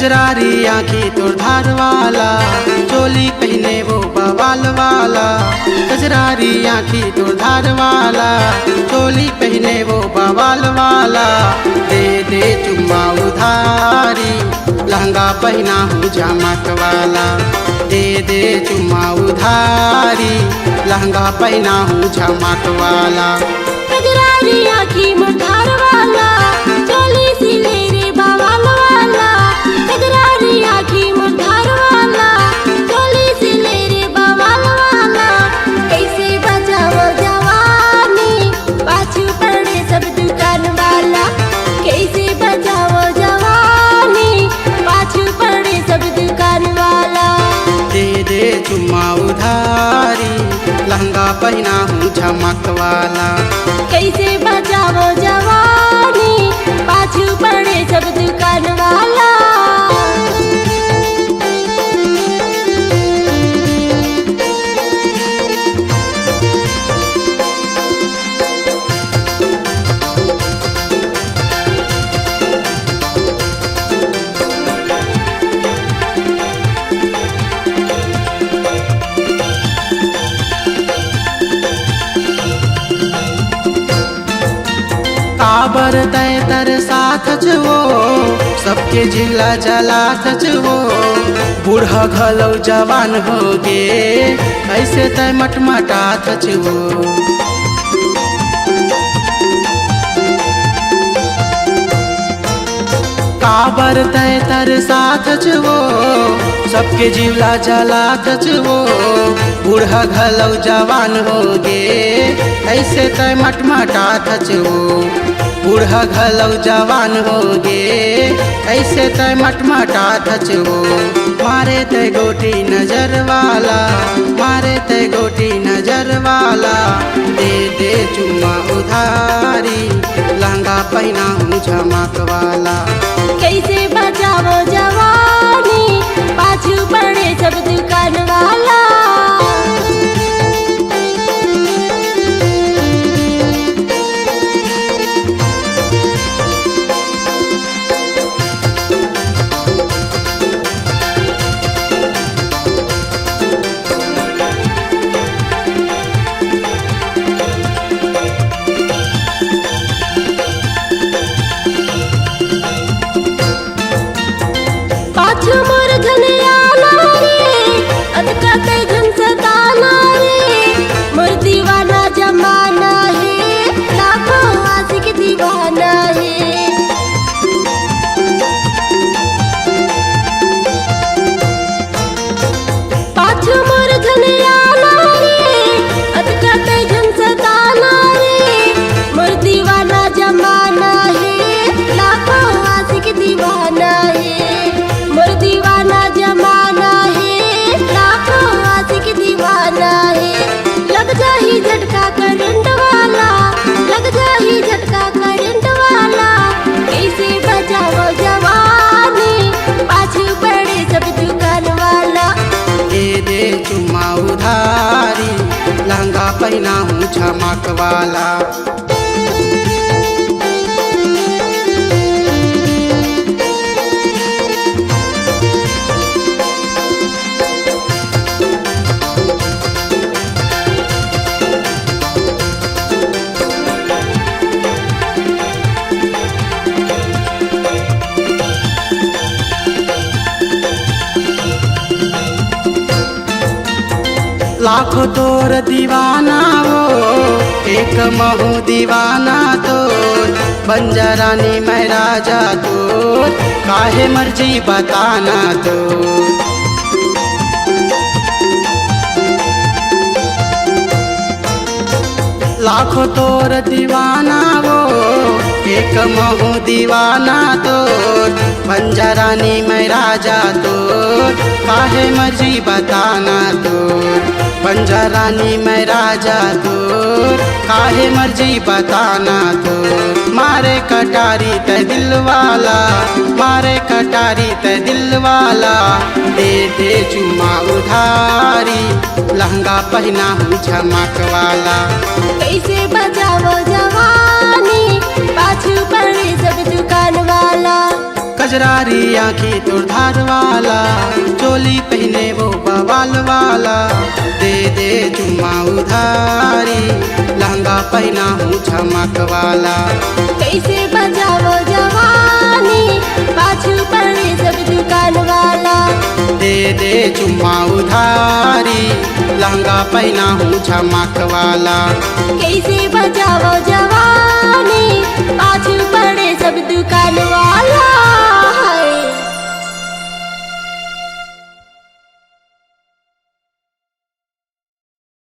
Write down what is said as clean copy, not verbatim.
कजरारी आँखी तोर धार वाला, चोली पहने वो बवाल वाला। कजरारी आँखी तोर धार वाला, चोली पहने वो बवाल वाला। दे दे चुम्मा उधारी, लहंगा पहना हूँ चमक वाला। दे दे चुम्मा उधारी, लहंगा पहना हूँ चमक वाला। कजरारी आँखी मोर धार वाला, चोली सिले रे बवाल वाला। कजरारी आँखी मोर धार वाला, चोली सिले रे बवाल वाला। कैसे बचाओ जवानी, पाछू पड़े सब दुकान वाला। कैसे बचाओ जवानी, पाछू पड़े सब दुकान वाला। दे दे चुम्मा उधारी, लहंगा पहना हूँ चमक वाला। कैसे बचाओ जवानी, पाछू पड़े सब दुकान वाला। काबर तय तर साथ वो, सबके जिला जला वो। बूढ़ा घलो जवान हो गे, ऐसे तय मटमटा वो। काबर तय तर साथ वो, सबके जिला जला वो। बूढ़ा घलो जवान हो गे, ऐसे तय मटमटा वो। बूढ़ा घलो जवान हो गे, ऐसे तय मटमटा वो। मारे तय गोटी नजर वाला, मारे तय गोटी नजर वाला। दे दे चुम्मा उधारी, लहंगा पहना हूँ चमक वाला। कैसे बचाओ जवानी, पाछू पड़े सब दुकान वाला। पाछू मोर घनियाला रे, अटकते झन सताना रे। मोर दीवाना जमाना है, लाखों आशिक दीवाना है। पाछू मोर घनियाला रे, अटकते झन सताना रे। मोर दीवाना जमाना है, लाखों आशिक दीवाना है। मोर दीवाना जमाना है, लाखों आशिक दीवाना है। लग जाही झटका करंट वाला, लग जाही झटका करंट वाला। कैसे बचाओ जवानी, पाछू पड़े सब दुकान वाला। दे दे चुम्मा उधारी, लहंगा पहना हूँ चमक वाला। लाखों तोर दीवाना वो, एक महू दीवाना तोर। बंजरानी मैं राजा तोर, काहे मर्जी बताना तोर। लाखों तोर दीवाना वो, एक महू दीवाना तोर। बंजरानी मैं राजा तोर, काहे मर्जी बताना तोर। बंजरानी मैं राजा तोर, काहे मर्जी बताना तोर। मारे कटारी तय दिल वाला, मारे कटारी तय दिल वाला। दे दे चुम्मा उधारी, लहंगा पहना हूँ चमक वाला। कैसे बचाओ जवानी, पाछू पड़े सब दुकान वाला। कजरारी आँखी तोर धार वाला, चोली पहने वो बवाल वाला, दे दे चुम्मा उधारी, लहंगा पहना हूँ चमक वाला। कैसे बजावो जवानी, पाछू पड़े सब दुकान वाला। दे दे चुम्मा उधारी, लहंगा पहना हूँ चमक वाला। कैसे बजावो जवानी, पाछू पड़े सब दुकान वाला।